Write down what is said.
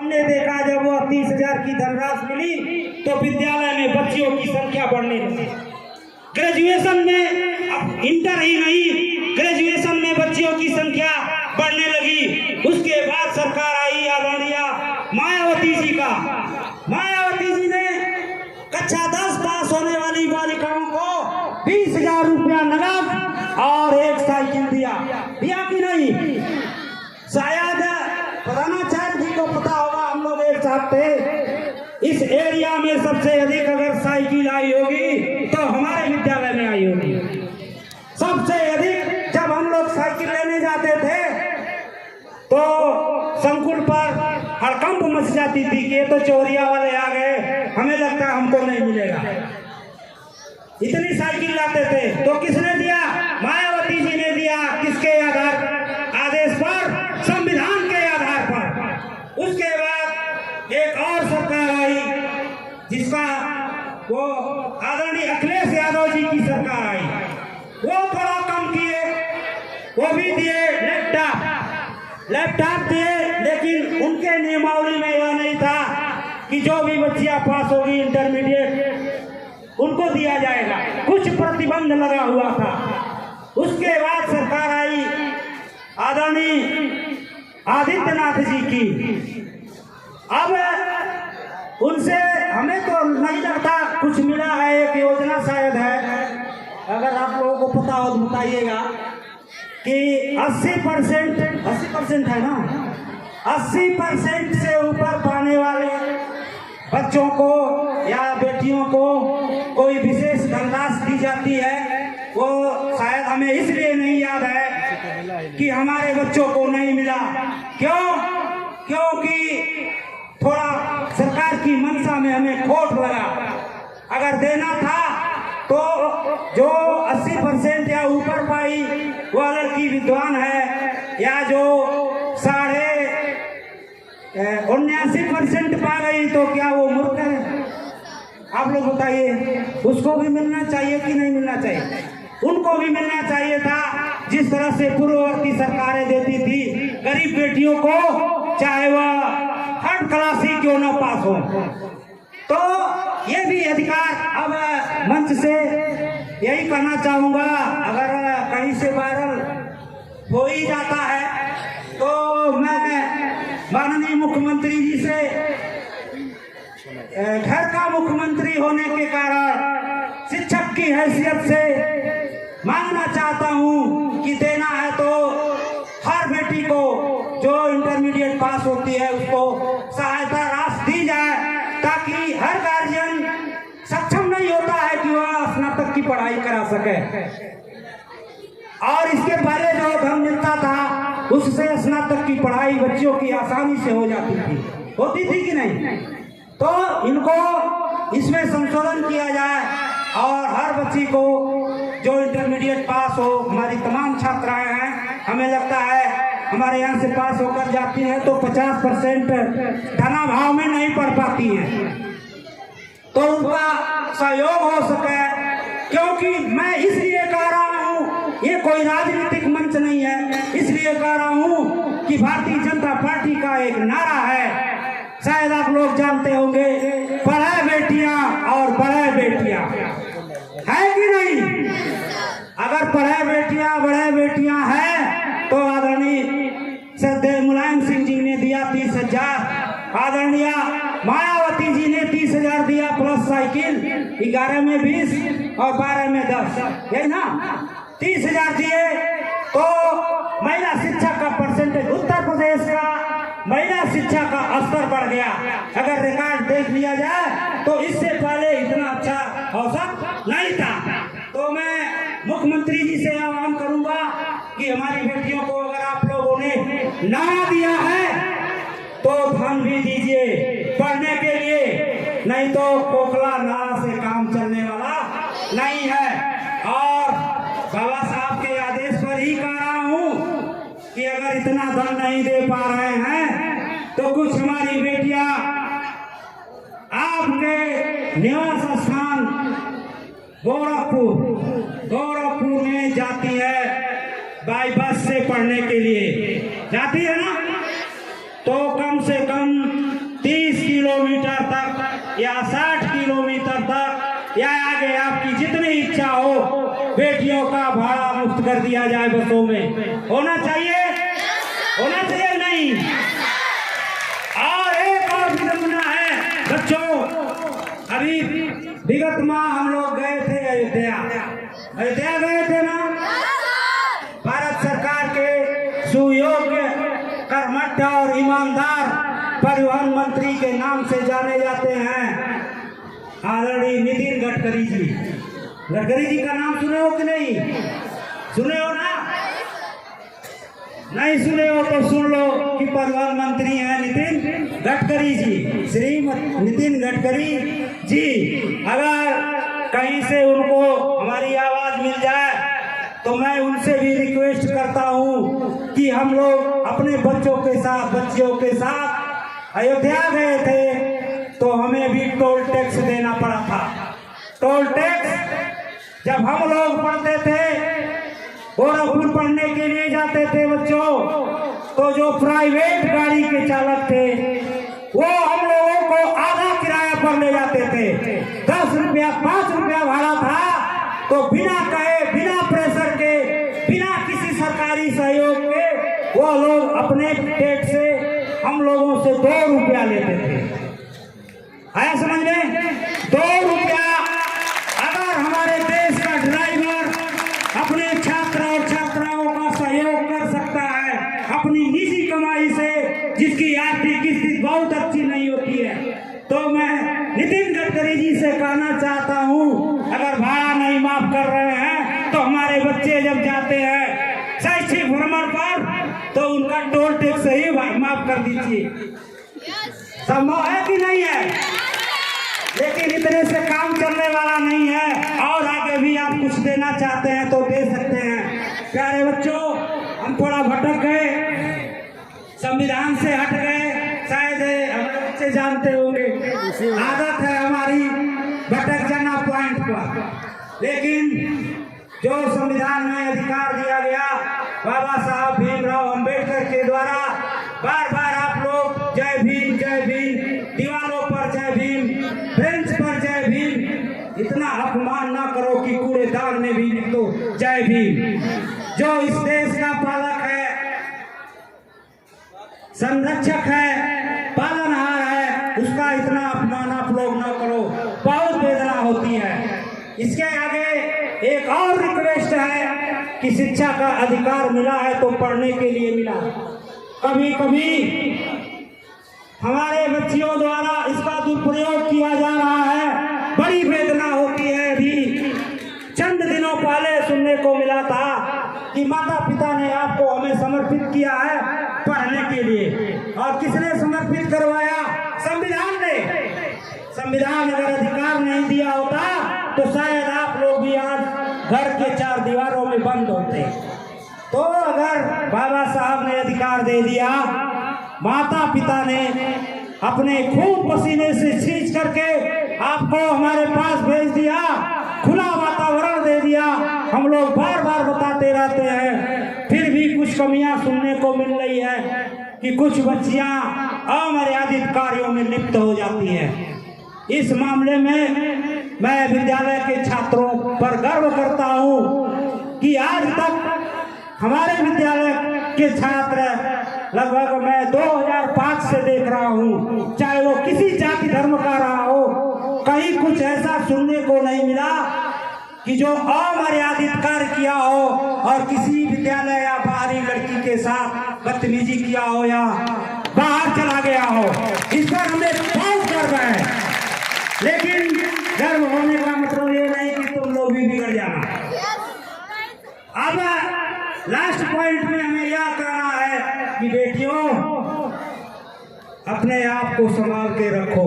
हमने देखा जब वो 30,000 की धनराशि मिली तो विद्यालय में बच्चियों की संख्या बढ़ने लगी। ग्रेजुएशन में, अब इंटर ही नहीं, ग्रेजुएशन में बच्चियों की संख्या बढ़ने लगी। उसके बाद सरकार आई आदरणीय मायावती जी का। मायावती जी ने कक्षा 10 पास होने वाली बालिकाओं को 20,000 रुपया नगद और एक साइकिल दिया कि नहीं? शायद प्रधानाचार्य जी को पता होगा, हम लोग एक साथ थे। इस एरिया में सबसे अधिक अगर साइकिल आई होगी तो हमारे विद्यालय में आई होगी। सबसे अधिक जब हम लोग साइकिल लेने जाते थे तो संकुल पर हड़कंप मच जाती थी कि ये तो चोरिया वाले आ गए, हमें लगता है हमको नहीं मिलेगा। इतनी साइकिल लाते थे। तो किसने दिया? मायावती जी ने दिया। किसके आदेश पर? संविधान के आधार पर। उसके बाद एक और सरकार आई जिसका वो आदरणीय अखिलेश यादव जी की सरकार आई। वो थोड़ा कम किए, वो भी दिए लैपटॉप दिए, लेकिन उनके नियमावली में यह नहीं था कि जो भी बच्चियां पास होगी इंटरमीडिएट उनको दिया जाएगा। कुछ प्रतिबंध लगा हुआ था। उसके बाद सरकार आई आदरणीय आदित्यनाथ जी की। अब उनसे हमें तो नहीं लगता कुछ मिला है। एक योजना शायद है, अगर आप लोगों को पता हो तो बताइएगा कि 80% है ना, 80% से ऊपर पाने वाले बच्चों को या बेटियों को कोई विशेष धनराशि दी जाती है। वो शायद हमें इसलिए नहीं याद है कि हमारे बच्चों को नहीं मिला। क्योंकि थोड़ा सरकार की मंशा में हमें खोट लगा। अगर देना था तो जो 80% या ऊपर पाई वो लड़की विद्वान है, या जो 79% पा गई तो क्या वो मूर्ख है? आप लोग बताइए, उसको भी मिलना चाहिए कि नहीं मिलना चाहिए? उनको भी मिलना चाहिए था जिस तरह से पूर्ववर्ती सरकारें देती थी गरीब बेटियों को, चाहे वह थर्ड क्लास ही क्यों न पास हो। तो ये भी अधिकार अब मंच से यही कहना चाहूंगा, अगर कहीं से वायरल हो ही जाता है तो मैं माननीय मुख्यमंत्री जी से, घर का मुख्यमंत्री होने के कारण शिक्षक की हैसियत से मांगना चाहता हूं कि देना है तो हर बेटी को जो इंटरमीडिएट पास होती है उसको सहायता राशि दी जाए, ताकि हर गार्जियन सक्षम नहीं होता है कि वह स्नातक की पढ़ाई करा सके। और इसके पहले जो धन मिलता था उससे स्नातक की पढ़ाई बच्चियों की आसानी से हो जाती थी, होती थी कि नहीं? तो इनको इसमें संशोधन किया जाए और हर बच्ची को जो इंटरमीडिएट पास हो, हमारी तमाम छात्राएं हैं, हमें लगता है हमारे यहाँ से पास होकर जाती हैं तो 50% धनाभाव में नहीं पढ़ पाती हैं, तो उनका सहयोग हो सके। क्योंकि मैं इसलिए कह रहा हूँ, ये कोई राजनीतिक मंच नहीं है, इसलिए कह रहा हूँ कि भारतीय जनता पार्टी का एक नारा है, शायद आप लोग जानते होंगे, पढ़े बेटियां और बढ़े बेटियां, है कि नहीं? अगर पढ़े बेटियां बढ़े बेटियां हैं तो आदरणीय श्रद्धेय मुलायम सिंह जी ने दिया 30,000, आदरणीय मायावती जी ने 30,000 दिया प्लस साइकिल, 11 में 20 और 12 में 10, यही ना? 30,000 दिए तो महिला शिक्षा का परसेंटेज, उत्तर प्रदेश का महिला शिक्षा का स्तर बढ़ गया। अगर रिकॉर्ड देख लिया जाए तो इससे पहले इतना अच्छा अवसर नहीं था। तो मैं मुख्यमंत्री जी से आह्वान करूंगा कि हमारी बेटियों को अगर आप लोगों ने ना दिया है तो धन भी दीजिए पढ़ने के लिए, नहीं तो कोकला नारा से काम चलने वाला नहीं है। और बाबा साहब के आदेश पर ही कह रहा हूँ कि अगर इतना धन नहीं दे पा रहे हैं तो कुछ हमारी बेटियां आपके निवास स्थान गोरखपुर में जाती है, बाई बस से पढ़ने के लिए जाती है ना, तो कम से कम या 60 किलोमीटर तक या आगे आपकी जितनी इच्छा हो, बेटियों का भाड़ा मुफ्त कर दिया जाए बसों में। होना चाहिए, होना चाहिए नहीं? और एक और नमूना है बच्चों, अभी विगत माह हम लोग गए थे अयोध्या। अयोध्या गए थे ना? भारत सरकार के सुयोग्य, कर्मठ और ईमानदार परिवहन मंत्री के नाम से जाने जाते हैं आदरणीय नितिन गडकरी जी। गडकरी जी का नाम सुने हो कि नहीं? सुने हो ना? नहीं सुने हो तो सुन लो कि परिवहन मंत्री हैं नितिन गडकरी जी, श्री नितिन गडकरी जी। अगर कहीं से उनको हमारी आवाज मिल जाए तो मैं उनसे भी रिक्वेस्ट करता हूं कि हम लोग अपने बच्चों के साथ, बच्चियों के साथ अयोध्या गए थे तो हमें भी टोल टैक्स देना पड़ा था। टोल टैक्स जब हम लोग पढ़ते थे, गोरखपुर पढ़ने के लिए जाते थे बच्चों, तो जो प्राइवेट गाड़ी के चालक थे वो हम लोगों को आधा किराया पर ले जाते थे। 10 रुपया 5 रुपया भाड़ा था तो बिना कहे, बिना प्रेशर के, बिना किसी सरकारी सहयोग के वो लोग अपने पेट से हम लोगों से 2 रुपया लेते थे। आया समझ में? 2 रुपया अगर हमारे देश का ड्राइवर अपने छात्र और छात्राओं का सहयोग कर सकता है अपनी निजी कमाई से, जिसकी आर्थिक स्थिति बहुत अच्छी नहीं होती है, तो मैं नितिन गडकरी जी से कहना चाहता हूं, अगर भाड़ा नहीं माफ कर रहे हैं तो हमारे बच्चे जब जाते हैं शैक्षिक भ्रमण पर तो उनका टोल टैक्स ही माफ कर दीजिए। संभव है कि नहीं है? लेकिन इतने से काम चलने वाला नहीं है, और आगे भी आप कुछ देना चाहते हैं तो दे सकते हैं। प्यारे बच्चों, हम थोड़ा भटक गए, संविधान से हट गए, शायद हमारे बच्चे जानते होंगे, आदत है हमारी भटक जाना पॉइंट पर। लेकिन जो संविधान में अधिकार दिया गया बाबा साहब भीमराव अंबेडकर के द्वारा, बार बार आप लोग जय भीम जय भीम, दीवारों पर जय भीम, बेंच पर जय भीम, इतना अपमान ना करो कि कूड़ेदान में भी लिख दो जय भीम। जो इस देश का पालक है, संरक्षक है, पालनहार है, उसका इतना अपमान आप लोग ना करो, बहुत वेदना होती है। इसके आगे एक और रिक्वेस्ट है कि शिक्षा का अधिकार मिला है तो पढ़ने के लिए मिला। कभी कभी हमारे बच्चियों द्वारा इसका दुरुपयोग किया जा रहा है, बड़ी वेदना होती है। अभी चंद दिनों पहले सुनने को मिला था कि माता पिता ने आपको हमें समर्पित किया है पढ़ने के लिए, और किसने समर्पित करवाया? संविधान ने। संविधान अगर अधिकार नहीं दिया होता तो शायद आप लोग भी आज घर के 4 दीवारों में बंद होते। तो अगर बाबा साहब ने अधिकार दे दिया, माता पिता ने अपने खून पसीने से सींच करके आपको हमारे पास भेज दिया, खुला वातावरण दे दिया, हम लोग बार बार बताते रहते हैं, फिर भी कुछ कमियां सुनने को मिल रही है कि कुछ बच्चियां अमर्यादित कार्यों में लिप्त हो जाती हैं। इस मामले में मैं विद्यालय के छात्रों पर गर्व करता हूं कि आज तक हमारे विद्यालय के छात्र, लगभग मैं 2005 से देख रहा हूं, चाहे वो किसी जाति धर्म का रहा हो, कहीं कुछ ऐसा सुनने को नहीं मिला कि जो अमर्यादित कार्य किया हो और किसी विद्यालय या बाहरी लड़की के साथ बदतमीजी किया हो या बाहर चला गया हो। इस पर हमें बहुत गर्व है। लेकिन गर्व होने का मतलब ये नहीं कि तुम लोग भी बिगड़ जाना। अब लास्ट पॉइंट में हमें यह कहना है कि बेटियों, अपने आप को संभाल के रखो।